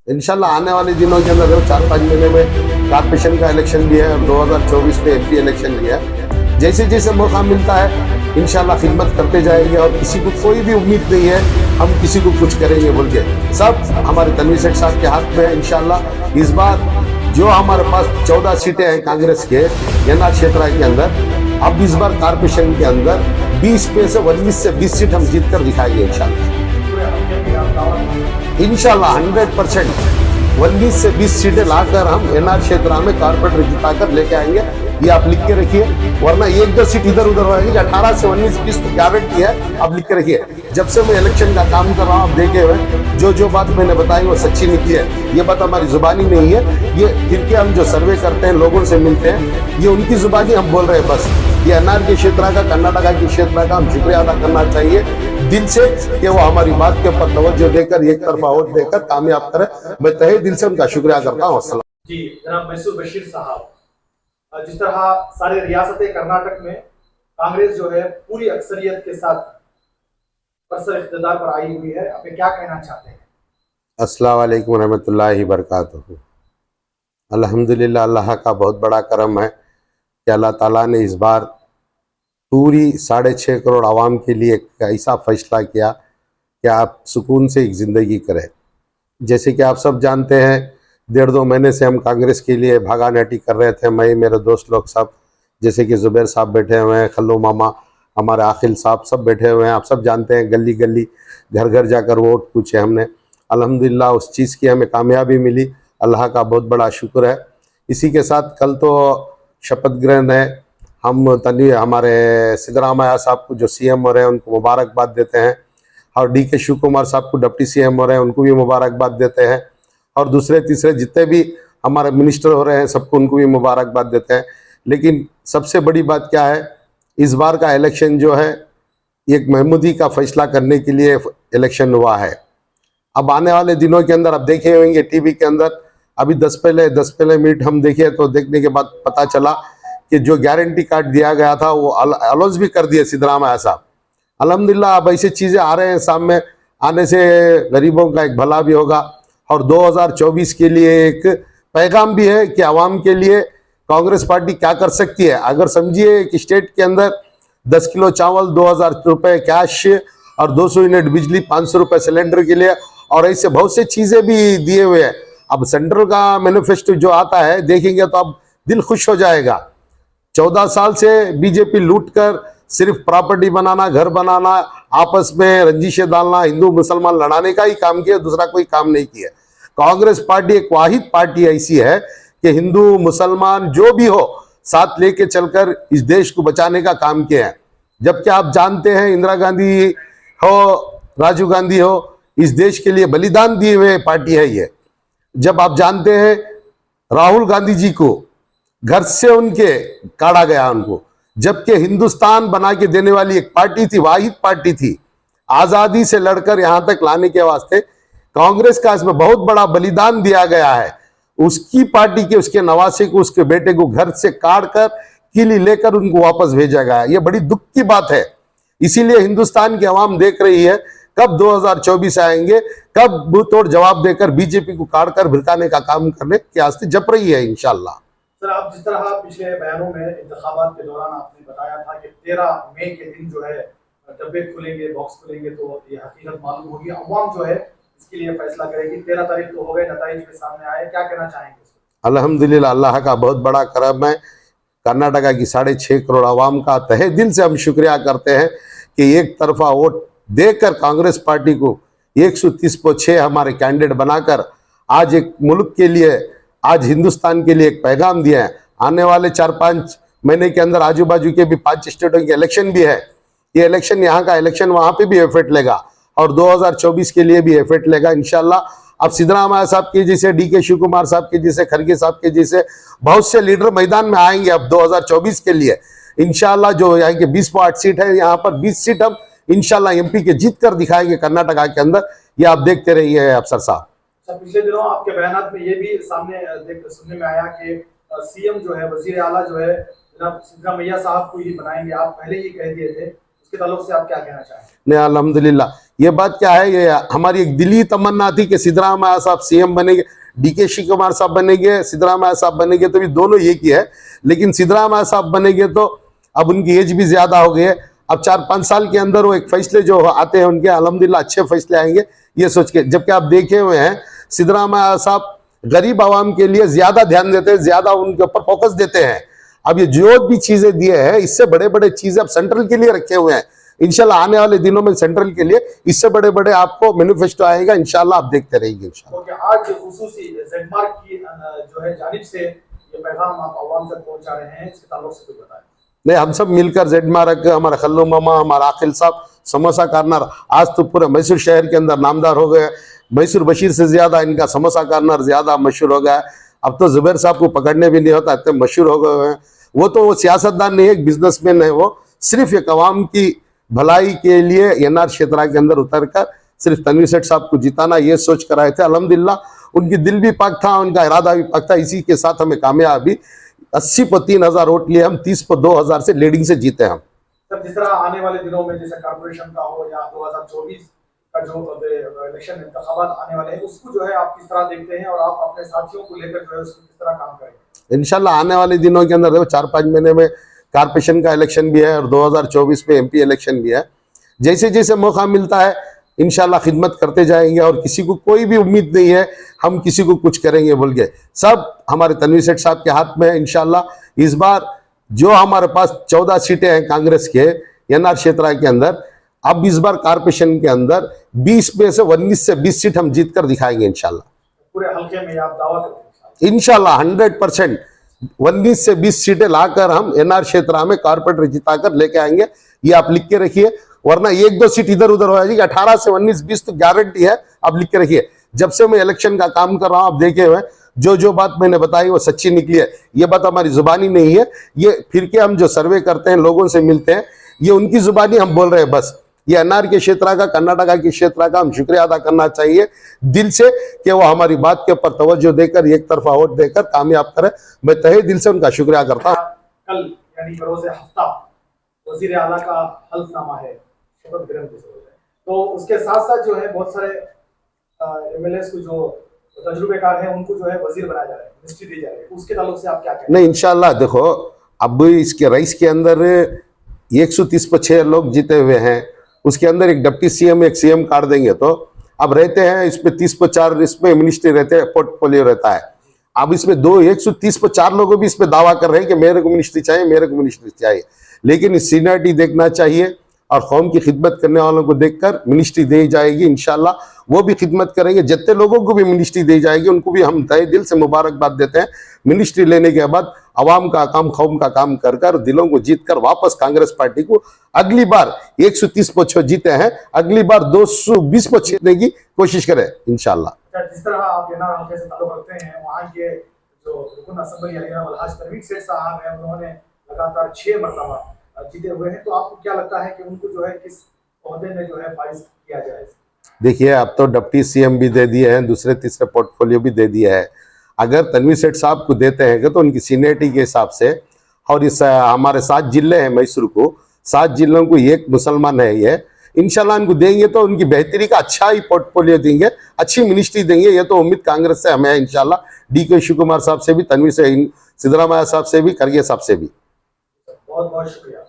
इंशाल्लाह आने वाले दिनों के अंदर 4-5 महीने में कॉर्पोरेशन का इलेक्शन भी है और 2024 में एमपी इलेक्शन भी है। जैसे जैसे मौका मिलता है इंशाल्लाह खिदमत करते जाएंगे और किसी को कोई भी उम्मीद नहीं है हम किसी को कुछ करेंगे बोल के। सब हमारे तनवीर शेख साहब के हाथ में है इंशाल्लाह। इस बार जो हमारे पास 14 सीटें हैं कांग्रेस के एनआर क्षेत्र के अंदर, अब इस बार कॉर्पोरेशन के अंदर 20 में से 19 से 20 सीट हम जीत कर दिखाएंगे इंशाल्लाह 100%। 19 से 20 सीटें लाकर हम एनआर क्षेत्र में कारपोरेटर जिताकर लेके आएंगे, ये आप लिख के रखिए। वरना 1-2 सीट इधर उधर होगी। 18 से 19-20 तो गारंटी है, आप लिख के रखिए। जब से मैं इलेक्शन का काम कर रहा हूँ आप देखे हुए जो बात मैंने बताई वो सच्ची निकली है। ये बात हमारी जुबानी नहीं है, ये फिर हम जो सर्वे करते हैं लोगों से मिलते हैं ये उनकी जुबानी हम बोल रहे हैं बस। ये एनआर के क्षेत्र का कर्नाटका के क्षेत्र का हम शुक्रिया अदा करना चाहिए दिल से कि वो हमारी बात के ऊपर तवज्जो देकर एक तरफा वोट देकर कामयाब करे। मैं तहे दिल से उनका शुक्रिया करता हूँ। जी जनाब मैसूर बशीर साहब, जिस तरह सारे रियासत कर्नाटक में कांग्रेस जो है पूरी अक्सरियत के साथ बरसर इख्तिदार पर आई हुई है, आप क्या कहना चाहते हैं? अस्सलाम वालेकुम रहमतुल्लाहि बरकातुहू। अल्हम्दुलिल्लाह, अल्लाह का बहुत बड़ा करम है कि अल्लाह ताला ने इस बार पूरी 6.5 करोड़ आवाम के लिए एक ऐसा फैसला किया कि आप सुकून से एक ज़िंदगी करें। जैसे कि आप सब जानते हैं 1.5-2 महीने से हम कांग्रेस के लिए भागानाटी कर रहे थे, मैं मेरे दोस्त लोग सब, जैसे कि जुबैर साहब बैठे हुए हैं, खल्लू मामा, हमारे आखिल साहब सब बैठे हुए हैं। आप सब जानते हैं गली गली घर घर जाकर वोट पूछे हमने। अल्हम्दुलिल्लाह उस चीज़ की हमें कामयाबी मिली, अल्लाह का बहुत बड़ा शुक्र है। इसी के साथ कल तो शपथ ग्रहण है। हम तनवीर हमारे सिद्धरामैया साहब को जो सीएम हो रहे हैं उनको मुबारकबाद देते हैं, और डी के शिव कुमार साहब को डिप्टी सीएम हो रहे हैं उनको भी मुबारकबाद देते हैं, और दूसरे तीसरे जितने भी हमारे मिनिस्टर हो रहे हैं सबको उनको भी मुबारकबाद देते हैं। लेकिन सबसे बड़ी बात क्या है, इस बार का इलेक्शन जो है एक महमूदी का फैसला करने के लिए इलेक्शन हुआ है। अब आने वाले दिनों के अंदर आप देखे होंगे टीवी के अंदर, अभी 10 पहले मिनट हम देखे तो देखने के बाद पता चला कि जो गारंटी कार्ड दिया गया था वो अलाउंस भी कर दिए सिद्धरामैया साहब। अल्हम्दुलिल्लाह अब ऐसी चीज़ें आ रहे हैं सामने, आने से गरीबों का एक भला भी होगा और 2024 के लिए एक पैगाम भी है कि आवाम के लिए कांग्रेस पार्टी क्या कर सकती है। अगर समझिए कि स्टेट के अंदर 10 किलो चावल 2000 रुपये कैश और 200 यूनिट बिजली 500 रुपये सिलेंडर के लिए, और ऐसे बहुत से चीज़ें भी दिए हुए हैं। अब सेंट्रल का मैनिफेस्टो जो आता है देखेंगे तो अब दिल खुश हो जाएगा। 14 साल से बीजेपी लूट कर सिर्फ प्रॉपर्टी बनाना, घर बनाना, आपस में रंजिशें डालना, हिंदू मुसलमान लड़ाने का ही काम किया, दूसरा कोई काम नहीं किया। कांग्रेस पार्टी एक वाहिद पार्टी ऐसी है कि हिंदू मुसलमान जो भी हो साथ लेके चलकर इस देश को बचाने का काम किया है। जबकि आप जानते हैं इंदिरा गांधी हो, राजीव गांधी हो, इस देश के लिए बलिदान दिए हुए पार्टी है ये। जब आप जानते हैं राहुल गांधी जी को घर से उनके काढ़ा गया उनको, जबकि हिंदुस्तान बना के देने वाली एक पार्टी थी, वाहिद पार्टी थी, आजादी से लड़कर यहां तक लाने के वास्ते कांग्रेस का इसमें बहुत बड़ा बलिदान दिया गया है। उसकी पार्टी के उसके नवासे को, उसके बेटे को घर से काट कर किली लेकर उनको वापस भेजा गया। ये बड़ी दुख की बात है। इसीलिए हिंदुस्तान की आवाम देख रही है कब 2024 आएंगे, कब मुंह तोड़ जवाब देकर बीजेपी को काट कर भिड़काने का काम करने के वास्ते जप रही है इंशाल्लाह। सर आप जिस तरह पिछले बयानों में इंतखाबात के दौरान आपने बताया था कि 13 मई के दिन जो है डब्बे खुलेंगे, बॉक्स खुलेंगे, तो ये हकीकत मालूम होगी, अवाम जो है इसके लिए फैसला करेगी। 13 तारीख को हो गए, नताइज के सामने आए, क्या कहना चाहेंगे? अल्हम्दुलिल्लाह, अल्लाह का बहुत बड़ा करम है। कर्नाटका की 6.5 करोड़ आवाम का तहे दिल से हम शुक्रिया करते हैं कि एक तरफा वोट देकर कांग्रेस पार्टी को 130/6 हमारे कैंडिडेट बनाकर आज एक मुल्क के लिए, आज हिंदुस्तान के लिए एक पैगाम दिया है। आने वाले 4-5 महीने के अंदर आजू बाजू के भी 5 स्टेटों के इलेक्शन भी है। ये इलेक्शन, यहाँ का इलेक्शन वहाँ पे भी इफेक्ट लेगा और 2024 के लिए भी इफेक्ट लेगा इंशाल्लाह। अब सिद्धरामैया साहब के जैसे, डी के शिव कुमार साहब के जैसे, खड़गे साहब के जैसे बहुत से लीडर मैदान में आएंगे अब 2024 के लिए इंशाल्लाह। जो यहाँ के 20 सीट है, यहाँ पर 20 सीट हम इंशाल्लाह एमपी के जीत कर दिखाएंगे कर्नाटका के अंदर। ये आप देखते रहिए अफसर साहब। पिछले दिनों आपके बयानात में ये भी सामने सुनने में आया कि सीएम जो है, वजीर आला जो है जनाब सिद्धरामैया साहब को ही बनाएंगे। आप पहले ही कह दिए थे, उसके ताल्लुक से आप क्या कहना चाहेंगे? नहीं, अल्हम्दुलिल्लाह, ये बात क्या है, ये हमारी एक दिली तमन्ना थी कि सिद्धरामैया साहब सीएम बनेंगे, डीके शिवकुमार साहब बनेंगे, सिद्धरामैया साहब बनेंगे, तो भी दोनों एक ही है। लेकिन सिद्धरामैया साहब बनेंगे तो अब उनकी एज भी ज्यादा हो गई है, अब 4-5 साल के अंदर वो एक फैसले जो आते हैं उनके अल्हम्दुलिल्लाह अच्छे फैसले आएंगे, ये सोच के। जबकि आप देखे हुए हैं सिद्धरामैया साहब गरीब आवाम के लिए ज्यादा ध्यान देते हैं, ज्यादा उनके ऊपर फोकस देते हैं। अब ये जो भी चीजें दिए हैं, इससे बड़े बड़े चीजें अब सेंट्रल के लिए रखे हुए हैं। इंशाल्लाह आने वाले दिनों में सेंट्रल के लिए इससे बड़े बड़े आपको मैनिफेस्टो आएगा, इंशाल्लाह आप देखते रहेंगे इंशाल्लाह। तो क्या आज खुसूसी जेडमार्क की जो है जानिब से ये पैगाम आप आवाम तक पहुंचा रहे हैं, इसके ताल्लुक से कुछ बताएं। नहीं, हम सब मिलकर जेडमार्क, हमारा खल्लू मामा, हमारा आकिल साहब, समोसा कार्नर, आज तो पूरे मैसूर शहर के अंदर नामदार हो गए। मैसूर बशीर से ज्यादा इनका समोसा कार्नर ज्यादा मशहूर हो गया। अब तो जुबैर साहब को पकड़ने भी नहीं होता, इतने मशहूर हो गए हैं। वो तो वो सियासतदान नहीं है, एक बिजनेसमैन है। वो सिर्फ एक अवाम की भलाई के लिए एनआर क्षेत्र के अंदर उतरकर सिर्फ तनवीर सेठ साहब को जिताना, ये सोच कर आए थे। अल्हम्दुलिल्लाह उनकी दिल भी पाक था, उनका इरादा भी पाक था। इसी के साथ हमें कामयाबी 80 पर 3000 वोट लिए, हम 30 पर 2000 से लीडिंग से जीते हम। सर, जिस तरह आने वाले दिनों में जैसे कॉर्पोरेशन का हो या 2024 का जो इलेक्शन इंतखाबात आने वाले हैं, उसको जो है आप किस तरह देखते हैं और आप अपने साथियों को लेकर जो है उसको किस तरह काम करेंगे? इंशाल्लाह आने वाले दिनों के अंदर देखो 4-5 महीने में कॉर्पोरेशन का इलेक्शन भी है और 2024 में एमपी इलेक्शन भी है। जैसे जैसे मौका मिलता है इंशाल्लाह खिदमत करते जाएंगे, और किसी को कोई भी उम्मीद नहीं है हम किसी को कुछ करेंगे बोल के। सब हमारे तनवीर सेठ साहब के हाथ में है। इंशाल्लाह इस बार जो हमारे पास 14 सीटें हैं कांग्रेस के एनआर क्षेत्र के अंदर, अब इस बार कॉर्पोरेशन के अंदर 20 में से 19 से 20 सीट हम जीत कर दिखाएंगे इंशाल्लाह। पूरे हल्के में आप दावा करते हैं इंशाल्लाह 100% 19 से 20 सीटें लाकर हम एनआर क्षेत्र में कारपोरेटर जिताकर लेके आएंगे। ये आप लिख के रखिए, वरना 1-2 सीट इधर उधर हो जाएगी। 18 से 19-20 तो गारंटी है, आप लिख के रखिए। जब से मैं इलेक्शन का काम कर रहा हूं, आप देखे हुए जो बात मैंने बताई वो सच्ची निकली है। ये बात हमारी जुबानी नहीं है, ये फिर के हम जो सर्वे करते हैं, लोगों से मिलते हैं, ये उनकी जुबानी हम बोल रहे हैं बस। ये एनआर के क्षेत्र का, कर्नाटका के क्षेत्र का हम शुक्रिया अदा करना चाहिए दिल से कि वो हमारी बात के ऊपर तवज्जो देकर, एक तरफा वोट देकर कामयाब करे। मैं तहे दिल से उनका शुक्रिया करता हूँ। कल यानी बरोज़े हफ्ता वजीर आला का हल्फनामा है, शपथ ग्रहण की जरूरत है, तो उसके साथ साथ जो है बहुत सारे एमएलएस को जो तजुर्बेकार हैं उनको जो है वजीर बनाया जा रहा है, मिनिस्ट्री दी जा रही है, उसके ताल्लुक से आप क्या कहेंगे? नहीं, इंशाल्लाह देखो अब इसके रईस के अंदर 130 पर 6 लोग जीते हुए हैं, उसके अंदर एक डिप्टी सीएम एक सीएम काट देंगे तो अब रहते हैं इसमें 30 पर 4 इसमें मिनिस्ट्री रहते हैं, पोर्टफोलियो रहता है। अब इसमें 130 पर 4 लोगों भी इसमें दावा कर रहे हैं कि मेरे को मिनिस्ट्री चाहिए, मेरे को मिनिस्ट्री चाहिए। लेकिन इस सीनियरिटी देखना चाहिए और कौम की खिदमत करने वालों को देखकर मिनिस्ट्री दी जाएगी। इंशाल्लाह वो भी खिदमत करेंगे, जितने लोगों को भी मिनिस्ट्री दी जाएगी उनको भी हम तहे दिल से मुबारकबाद देते हैं। मिनिस्ट्री लेने के बाद अवाम का काम, कौम का काम कर कर दिलों को जीत कर वापस कांग्रेस पार्टी को अगली बार 130 पर 6 जीते हैं, अगली बार 220 पर जीतने की कोशिश करें इंशाल्लाह। जिस तरह आप एनआर हल्के से ताल्लुक रखते हैं, वहाँ के जो रुकन असेंबली अलहाज तनवीर सेठ साहब हैं, उन्होंने लगातार 6 मरतबा जीते हुए हैं, तो आपको क्या लगता है कि उनको जो है किस ओहदे में जो है फाइज किया जाए? देखिए अब तो डिप्टी सीएम भी दे दिए हैं, दूसरे तीसरे पोर्टफोलियो भी दे दिया है। अगर तनवीर सेठ साहब को देते हैं तो उनकी सीनियरिटी के हिसाब से, और इस हमारे 7 जिले हैं मैसूर को, 7 जिलों को एक मुसलमान है, ये इंशाल्लाह इनको देंगे तो उनकी बेहतरी का अच्छा ही पोर्टफोलियो देंगे, अच्छी मिनिस्ट्री देंगे। ये तो उम्मीद कांग्रेस से हमें है इंशाल्लाह, डीके शिवकुमार साहब से भी, तनवीर से, सिद्धरामैया साहब से भी, खरगे साहब से भी। बहुत बहुत शुक्रिया।